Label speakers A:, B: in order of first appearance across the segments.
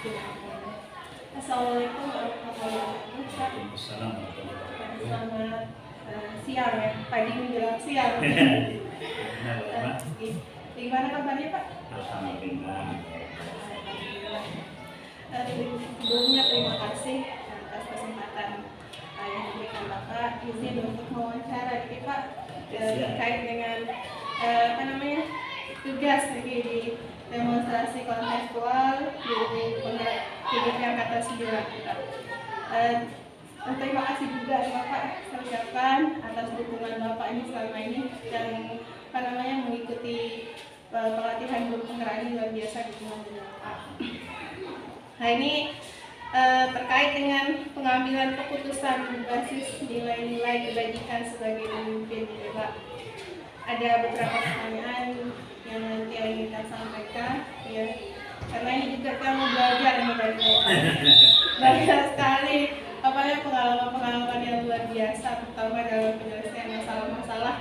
A: Bismillahirrahmanirrahim. Assalamualaikum warahmatullahi wabarakatuh.
B: Waalaikumsalam warahmatullahi wabarakatuh.
A: Selamat siang ya, pagi menjelang siang. Gimana kabarnya Pak?
B: Alhamdulillah.
A: Sebelumnya terima kasih atas kesempatan yang diberikan Bapak izin untuk mewawancara nih Pak terkait dengan tugas lagi di demonstrasi kontekstual di PGP Angkatan 9 kita. Terima kasih juga Bapak saya ucapkan atas dukungan Bapak ini selama ini dan mengikuti pelatihan guru penggerak ini luar biasa dukungan dari Bapak. Nah ini terkait dengan pengambilan keputusan berbasis nilai-nilai kebajikan sebagai pemimpin gitu Pak. Ada beberapa pertanyaan yang nanti ingin kita sampaikan ya. Karena ini juga kita mau belajar nih dari Bapak. Banyak sekali pengalaman-pengalaman yang luar biasa terutama dalam penyelesaian masalah-masalah.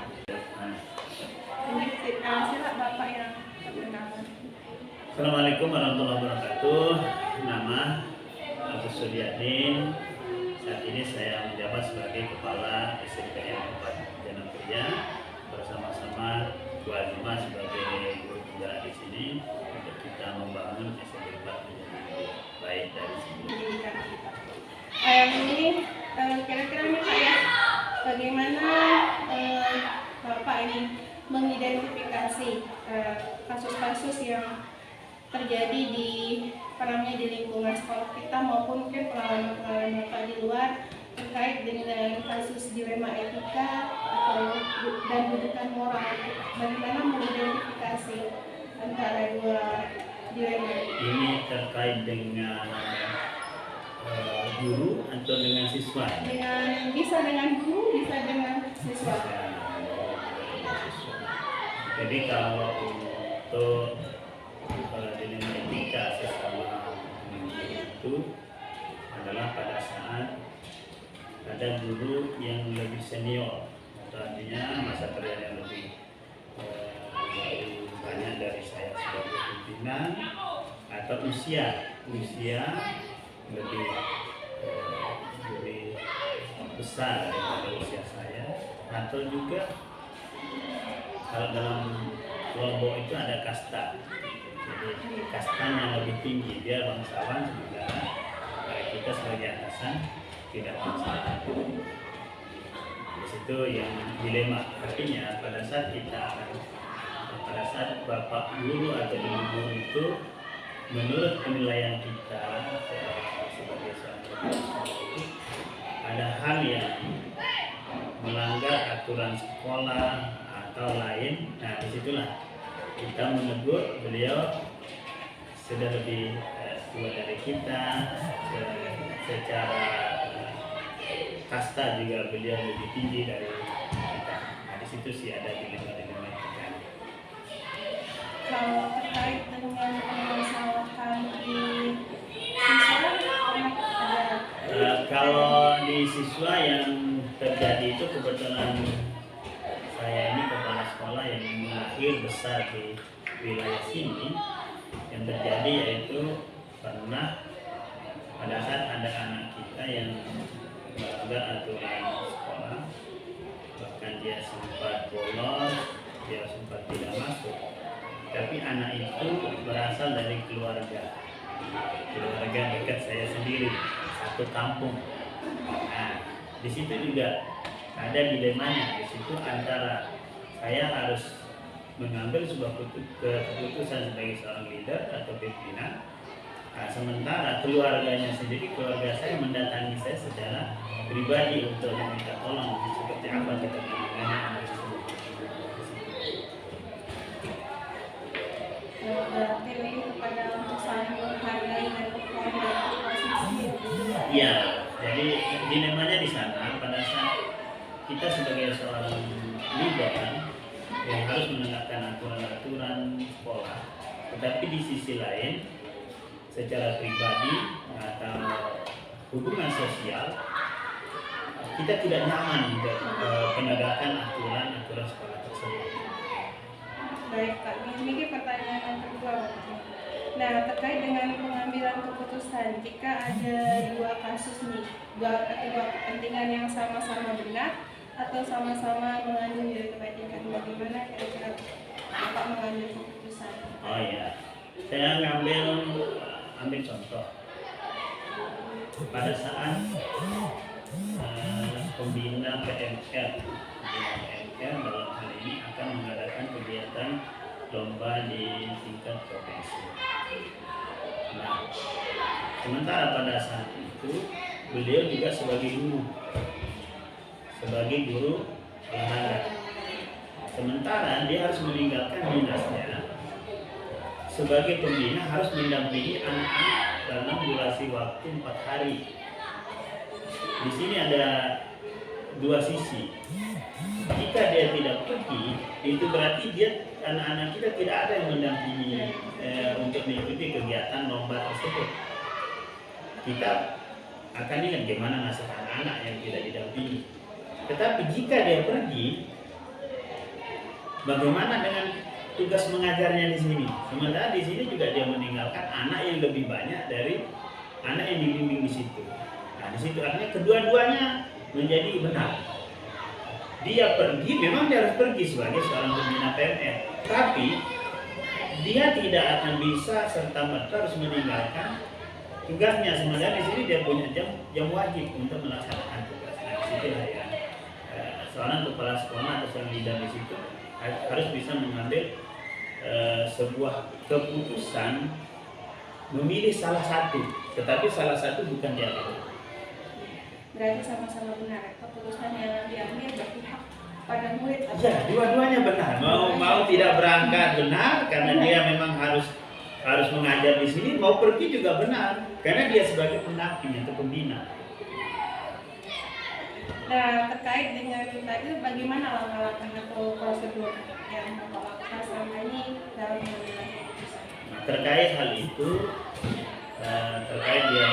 A: Ini silahkan Bapak yang berkenan.
B: Assalamualaikum warahmatullahi wabarakatuh. Nama Agus Suryadin. Saat ini saya menjabat sebagai Kepala SDPN 4 Janam Kerja bersama-sama Bu Azima sebagai guru penggerak di sini untuk kita membangun SDPN 4 menjadi lebih baik dari sini.
A: Yang ini kira-kira nih Pak ya, bagaimana Bapak ini mengidentifikasi kasus-kasus yang terjadi di lingkungan sekolah kita maupun mungkin pengalaman Bapak di luar terkait dengan kasus dilema etika dan dudukan moral. Bagaimana mengidentifikasi antara dua dilema
B: ini terkait dengan guru atau dengan siswa?
A: Bisa dengan guru, bisa dengan siswa.
B: Jadi kalau untuk dilema etika sesama itu adalah pada saat ada guru yang lebih senior, atau artinya masa kerja yang lebih banyak dari saya sebagai pimpinan, atau usia lebih besar daripada usia saya, atau juga kalau dalam kelompok itu ada kasta, jadi kastanya lebih tinggi, dia bangsawan sementara kita sebagai atasan tidak bangsawan. Di situ yang dilema, artinya pada saat bapak guru atau ibu guru itu menurut penilaian kita sebagai seorang guru ada hal yang melanggar aturan sekolah atau lain, nah disitulah kita menegur. Beliau sudah lebih tua dari kita, secara kasta juga beliau lebih tinggi dari kita. Nah disitu sih ada dilema-dilema kita.
A: Kalau terkait dengan permasalahan di siswa,
B: kalau di siswa yang terjadi itu kebetulan saya ini kepala sekolah yang lahir besar di wilayah sini. Yang terjadi yaitu pernah pada saat ada anak kita yang melanggar aturan sekolah, bahkan dia sempat bolos, dia sempat tidak masuk. Tapi anak itu berasal dari keluarga dekat saya sendiri, satu kampung. Nah, di situ juga ada dilemanya. Di situ antara saya harus mengambil sebuah keputusan sebagai seorang leader atau pimpinan, nah, sementara keluarganya sendiri, keluarga saya mendatangi saya secara pribadi untuk meminta tolong seperti apa kita menangani anak tersebut.
A: berarti lebih kepada untuk saling menghargai dan menghormati posisi.
B: Iya, jadi dilemanya di sana pada saat kita sebagai seorang leader yang harus menegakkan aturan-aturan sekolah, tetapi di sisi lain secara pribadi atau hubungan sosial kita tidak nyaman untuk penegakan aturan sekolah tersebut.
A: Baik Pak, ini pertanyaan yang kedua. Nah, terkait dengan pengambilan keputusan, jika ada dua kasus nih, dua kepentingan yang sama-sama benar atau sama-sama mengandung nilai kebaikan, bagaimana kira-kira Bapak mengambil keputusan?
B: Oh ya, saya ambil contoh pada saat pembina PMR dalam hal ini akan mengadakan kegiatan lomba di tingkat provinsi. Nah, sementara pada saat itu beliau juga sebagai guru olahraga. Sementara dia harus meninggalkan dinasnya sebagai pembina, harus mendampingi anak-anak dalam durasi waktu 4 hari. Di sini ada dua sisi. Jika dia tidak pergi, itu berarti anak-anak kita tidak ada yang mendampingi untuk mengikuti kegiatan lomba tersebut. Kita akan ingat bagaimana nasib anak-anak yang tidak didampingi. Tetapi jika dia pergi, bagaimana dengan tugas mengajarnya di sini? Sementara di sini juga dia meninggalkan anak yang lebih banyak dari anak yang dibimbing di situ. Nah, di situ artinya kedua-duanya menjadi benar. Dia pergi, memang dia harus pergi sebagai seorang pembina PMR, tapi dia tidak akan bisa serta-merta harus meninggalkan tugasnya. Sementara di sini dia punya jam wajib untuk melaksanakan tugas. Nah, di situ ya, seorang kepala sekolah atau seorang leader di situ harus bisa mengambil sebuah keputusan memilih salah satu, tetapi salah satu bukan diambil.
A: Berarti sama-sama benar keputusan yang diambil berpihak pada murid.
B: Ya, dua-duanya benar. Mau tidak berangkat benar karena dia memang harus mengajar di sini, mau pergi juga benar karena dia sebagai pendamping atau pembina.
A: Nah, terkait dengan tadi bagaimana langkah-langkah atau prosedur yang Bapak lakukan selama ini dalam mengambil keputusan?
B: Nah, terkait hal itu, terkait dia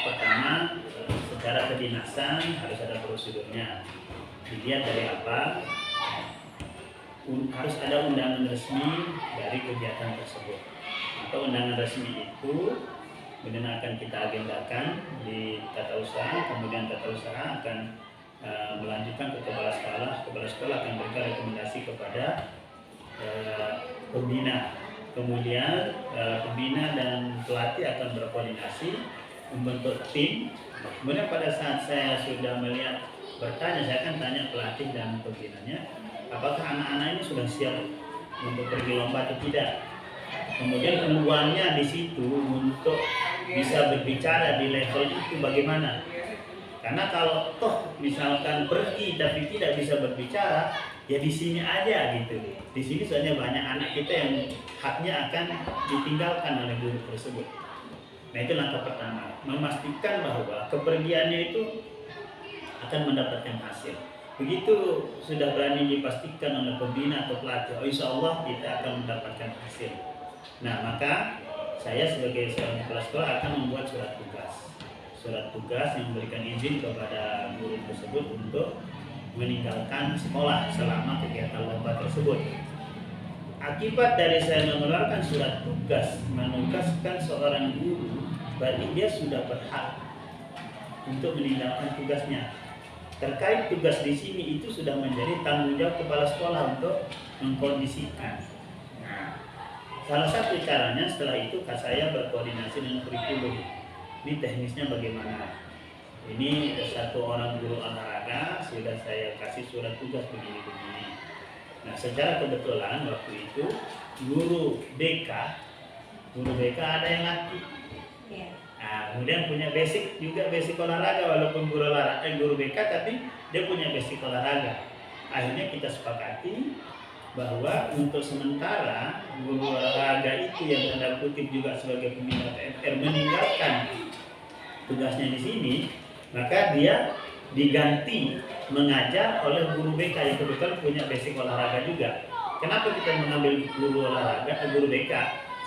B: pertama secara kedinasan harus ada prosedurnya. Dilihat dari apa? Harus ada undangan resmi dari kegiatan tersebut. Maka undangan resmi itu kemudian akan kita agendakan di tata usaha, kemudian tata usaha akan melanjutkan ke kepala sekolah akan memberikan rekomendasi kepada pembina. Kemudian pembina dan pelatih akan berkoordinasi membentuk tim. Kemudian pada saat saya sudah melihat bertanya, saya akan tanya pelatih dan pembinanya, apakah anak-anak ini sudah siap untuk pergi lomba atau tidak. Kemudian peluangnya di situ untuk bisa berbicara di level itu bagaimana. Karena kalau toh misalkan pergi tapi tidak bisa berbicara, ya di sini aja gitu. Di sini soalnya banyak anak kita yang haknya akan ditinggalkan oleh guru tersebut. Nah, itu langkah pertama, memastikan bahwa kepergiannya itu akan mendapatkan hasil. Begitu sudah berani dipastikan oleh pembina atau pelatih, oh insya Allah kita akan mendapatkan hasil. Nah, maka saya sebagai seorang kepala sekolah akan membuat surat tugas yang memberikan izin kepada guru tersebut untuk meninggalkan sekolah selama kegiatan lomba tersebut. Akibat dari saya mengeluarkan surat tugas menugaskan seorang guru, berarti dia sudah berhak untuk meninggalkan tugasnya. Terkait tugas di sini itu sudah menjadi tanggung jawab kepala sekolah untuk mengkondisikan. Nah, salah satu caranya setelah itu saya berkoordinasi dengan kurikulum. Ini teknisnya bagaimana? Ini satu orang guru olahraga sudah saya kasih surat tugas begini-begini. Nah, secara kebetulan waktu itu guru BK ada yang latih. Nah, kemudian punya basic olahraga, walaupun guru BK tapi dia punya basic olahraga. Akhirnya kita sepakati bahwa untuk sementara guru olahraga itu yang tanda kutip juga sebagai pembina PMR meninggalkan tugasnya di sini, maka dia diganti mengajar oleh guru BK yang kebetulan punya basic olahraga juga. Kenapa kita mengambil guru BK?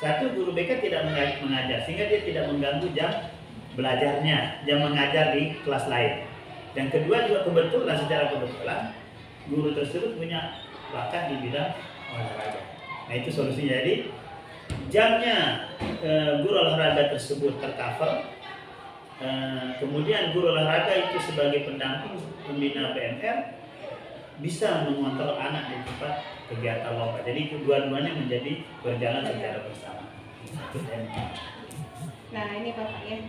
B: Satu, guru BK tidak mengajar sehingga dia tidak mengganggu jam belajarnya, jam mengajar di kelas lain. Dan kedua juga secara kebetulan guru tersebut punya bakat di bidang olahraga. Nah, itu solusinya. Jadi jamnya guru olahraga tersebut tercover. Kemudian guru olahraga itu sebagai pendamping pembina PMR bisa mengontrol anak di tempat kegiatan lomba. Jadi kedua-duanya menjadi berjalan secara bersama.
A: Nah ini Bapak ya,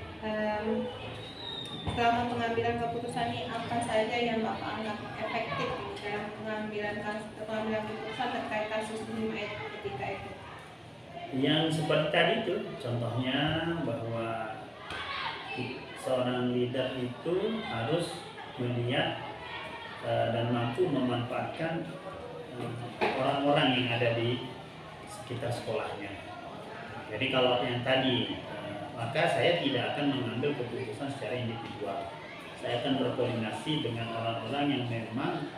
A: selama pengambilan keputusan ini apa saja yang Bapak anggap efektif dalam pengambilan keputusan terkait kasus 5 ketika itu?
B: Yang seperti tadi itu, contohnya bahwa seorang leader itu harus melihat dan mampu memanfaatkan orang-orang yang ada di sekitar sekolahnya. Jadi kalau yang tadi, maka saya tidak akan mengambil keputusan secara individual. Saya akan berkoordinasi dengan orang-orang yang memang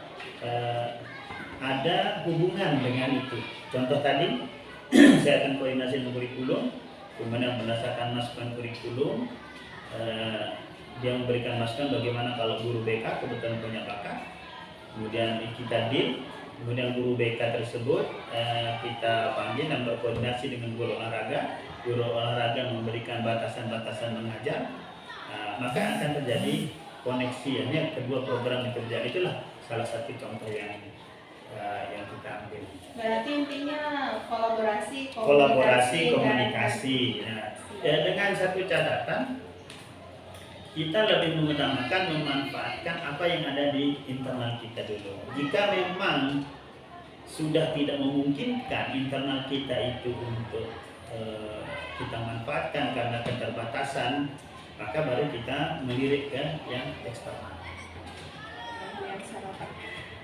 B: ada hubungan dengan itu. Contoh tadi, saya akan koordinasi dengan kurikulum, kemudian berdasarkan masukan kurikulum, dia memberikan masukan bagaimana kalau guru BK kebetulan punya bakat, kemudian kita deal, kemudian guru BK tersebut kita panggil dan berkoordinasi dengan guru olahraga memberikan batasan-batasan mengajar, maka akan terjadi koneksi. Ini kedua program yang terjadi, itulah salah satu contoh yang kita ambil.
A: Berarti intinya kolaborasi,
B: komunikasi. Dengan satu catatan, kita lebih mengutamakan memanfaatkan apa yang ada di internal kita dulu. Jika memang sudah tidak memungkinkan internal kita itu untuk kita manfaatkan karena keterbatasan, maka baru kita melirik ke yang eksternal.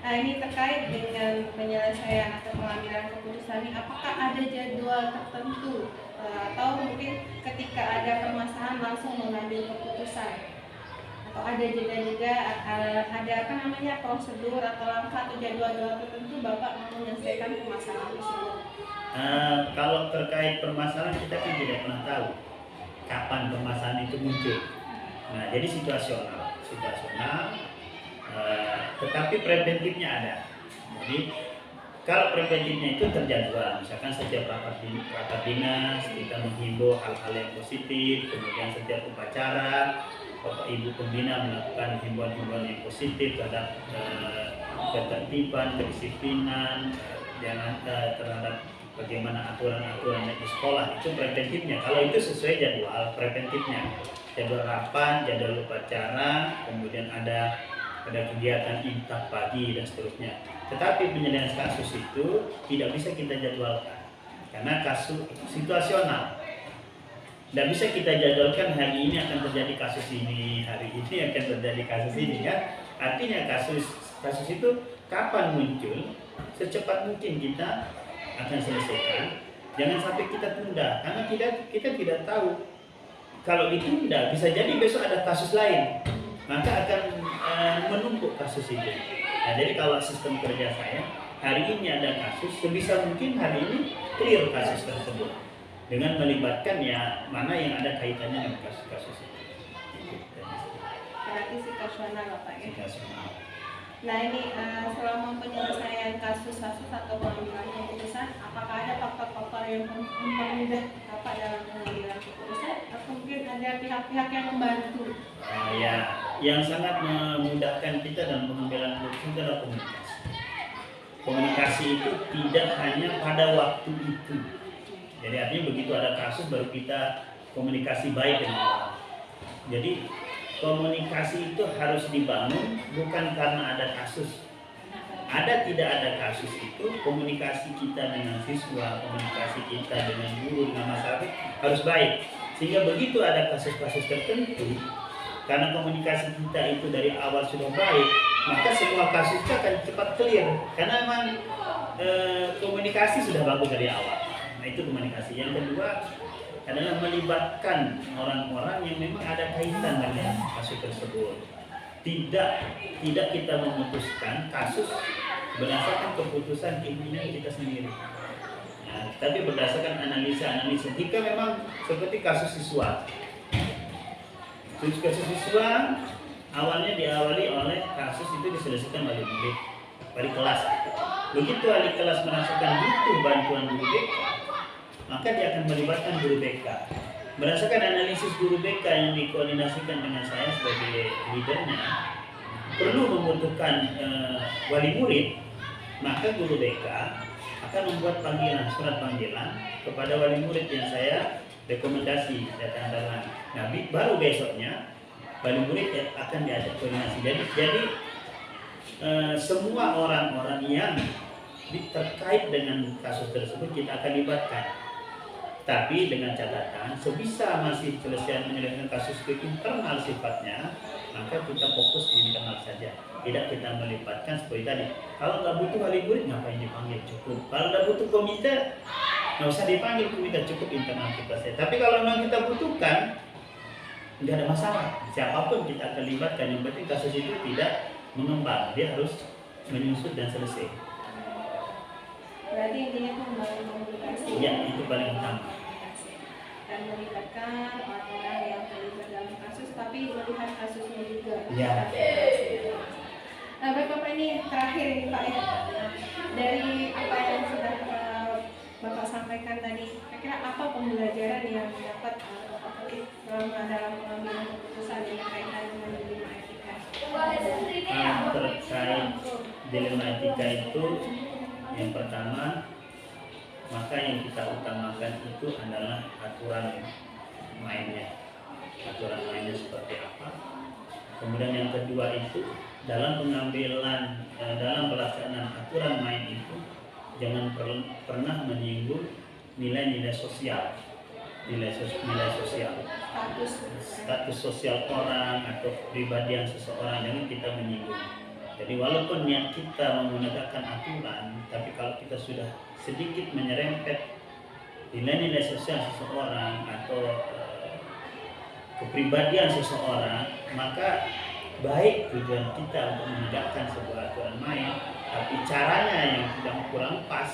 A: Nah ini terkait dengan penyelesaian atau pengambilan keputusan ini, apakah ada jadwal tertentu atau mungkin ketika ada permasalahan langsung mengambil keputusan, atau ada jeda-jeda, ada apa namanya prosedur atau langkah atau jadwal tertentu Bapak mau menyelesaikan permasalahan tersebut?
B: Kalau terkait permasalahan kita kan tidak pernah tahu kapan permasalahan itu muncul. Nah jadi situasional. Tetapi preventifnya ada. Jadi kalau preventifnya itu terjadwal, misalkan setiap rapat dinas kita menghimbau hal-hal yang positif, kemudian setiap upacara Bapak Ibu pembina melakukan himbauan-himbauan yang positif terhadap ketertiban, kedisiplinan, terhadap bagaimana aturan-aturan di sekolah, itu preventifnya. Kalau itu sesuai jadwal preventifnya, jadwal rapat, jadwal upacara, kemudian ada kegiatan imtak pagi dan seterusnya. Tetapi penyelesaian kasus itu tidak bisa kita jadwalkan karena kasus situasional. Tidak bisa kita jadwalkan hari ini akan terjadi kasus ini, hari ini akan terjadi kasus ini kan. Artinya kasus itu kapan muncul, secepat mungkin kita akan selesaikan. Jangan sampai kita tunda karena kita tidak tahu. Kalau ditunda bisa jadi besok ada kasus lain, maka akan menumpuk kasus itu. Nah, jadi kalau sistem kerja saya, hari ini ada kasus, sebisa mungkin hari ini clear kasus tersebut dengan melibatkan ya mana yang ada kaitannya dengan kasus-kasus itu.
A: Berarti situasional Bapak ya?
B: Situasional.
A: Nah ini selama penyelesaian kasus-kasus atau pengambilan keputusan, apakah ada faktor-faktor yang mempermudah Bapak dalam pengambilan keputusan atau mungkin ada pihak-pihak yang membantu?
B: Ya, yang sangat memudahkan kita dalam pengambilan keputusan adalah komunikasi. Komunikasi itu tidak hanya pada waktu itu. Jadi artinya begitu ada kasus baru kita komunikasi baik dengan orang. Jadi komunikasi itu harus dibangun bukan karena ada kasus. Ada tidak ada kasus itu, komunikasi kita dengan siswa, komunikasi kita dengan guru, dengan masyarakat harus baik. Sehingga begitu ada kasus-kasus tertentu, karena komunikasi kita itu dari awal sudah baik, maka semua kasus itu akan cepat clear. Karena memang komunikasi sudah bagus dari awal. Nah itu komunikasi. Yang kedua adalah melibatkan orang-orang yang memang ada kaitan dengan kasus tersebut. Tidak kita memutuskan kasus berdasarkan keputusan keinginan kita sendiri. Nah, tapi berdasarkan analisa. Jika memang seperti kasus siswa awalnya diawali oleh kasus itu diselesaikan oleh murid, wali kelas. Begitu wali kelas merasakan butuh bantuan guru BK, maka dia akan melibatkan guru BK. Berdasarkan analisis guru BK yang dikoordinasikan dengan saya sebagai leadernya, perlu membutuhkan wali murid, maka guru BK akan membuat panggilan, surat panggilan kepada wali murid yang saya rekomendasi datang dalam. Nah, baru besoknya wali murid akan diajak koordinasi. Jadi semua orang-orang yang terkait dengan kasus tersebut kita akan libatkan. Tapi dengan catatan, sebisa masih menyelesaikan kasus itu internal sifatnya, maka kita fokus di internal saja. Tidak kita melibatkan seperti tadi. Kalau nggak butuh wali murid, ngapain dipanggil? Cukup. Kalau nggak butuh komite, nggak usah dipanggil komite, cukup internal kita saja. Tapi kalau memang kita butuhkan, nggak ada masalah. Siapapun kita akan libatkan. Yang penting kasus itu tidak mengembang. Dia harus menyusut dan selesai.
A: Berarti intinya itu membangun komunikasi.
B: Iya, itu paling utama.
A: Dan melibatkan orang-orang yang terlibat dalam kasus, tapi melihat kasusnya juga.
B: Iya.
A: Nah, Bapak ini terakhir ini Pak ya, dari apa yang sudah Bapak sampaikan tadi, kira-kira apa pembelajaran yang dapat Bapak petik dalam pengambilan keputusan yang berkaitan dengan dilema etika?
B: Terkait dilema etika itu, yang pertama, maka yang kita utamakan itu adalah aturan mainnya. Aturan mainnya seperti apa. Kemudian yang kedua itu, dalam pengambilan, dalam pelaksanaan aturan main itu, jangan pernah menyinggung nilai-nilai sosial. Nilai sosial. Status sosial orang atau kepribadian seseorang, jangan kita menyinggung. Jadi walaupun niat kita menegakkan aturan, tapi kalau kita sudah sedikit menyerempet nilai-nilai sosial seseorang atau kepribadian seseorang, maka baik tujuan kita untuk menegakkan sebuah aturan main, tapi caranya yang sedang kurang pas,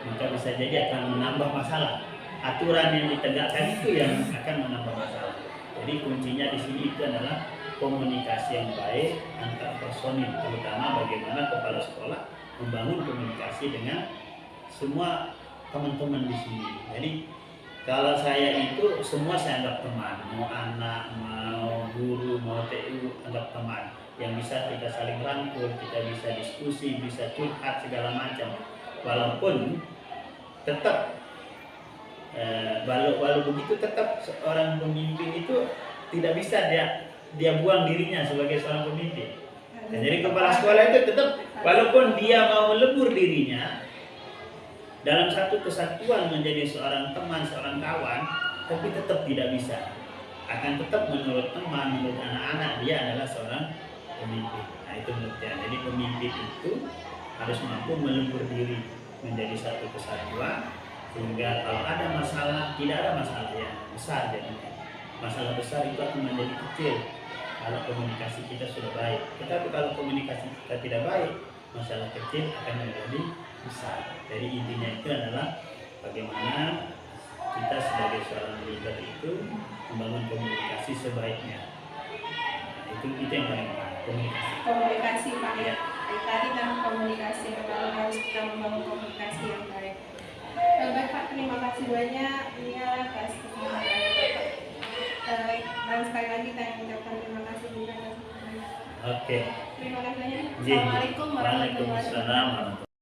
B: maka bisa jadi akan menambah masalah. Aturan yang ditegakkan itu yang akan menambah masalah. Jadi kuncinya di sini itu adalah komunikasi yang baik antar personil, terutama bagaimana kepala sekolah membangun komunikasi dengan semua teman-teman di sini. Jadi kalau saya itu semua saya anggap teman, mau anak, mau guru, mau TU, anggap teman. Yang bisa kita saling rangkul, kita bisa diskusi, bisa curhat segala macam. Walaupun tetap walau begitu tetap seorang pemimpin itu tidak bisa dia buang dirinya sebagai seorang pemimpin. Dan jadi kepala sekolah itu tetap, walaupun dia mau melebur dirinya dalam satu kesatuan menjadi seorang teman, seorang kawan, tapi tetap tidak bisa. Akan tetap menurut teman, menurut anak-anak, dia adalah seorang pemimpin. Nah, itu menurut saya. Jadi pemimpin itu harus mampu melebur diri menjadi satu kesatuan, sehingga kalau ada masalah, tidak ada masalah yang besar jadinya. Masalah besar itu akan menjadi kecil kalau komunikasi kita sudah baik. Tetapi kalau komunikasi kita tidak baik, masalah kecil akan menjadi besar. Jadi intinya itu adalah bagaimana kita sebagai seorang leader itu membangun komunikasi sebaiknya. Nah, itu yang paling penting,
A: Komunikasi Pak ya. Tadi tentang komunikasi, kalau harus kita membangun komunikasi yang baik. Baik Pak, terima kasih banyak ya atas kesempatan Bapak. Dan sekali lagi saya mengucapkan terima kasih juga.
B: Oke.
A: Terima kasih banyak.
B: Iya.
A: Assalamualaikum warahmatullahi wabarakatuh.
B: Waalaikumsalam warahmatullahi wabarakatuh.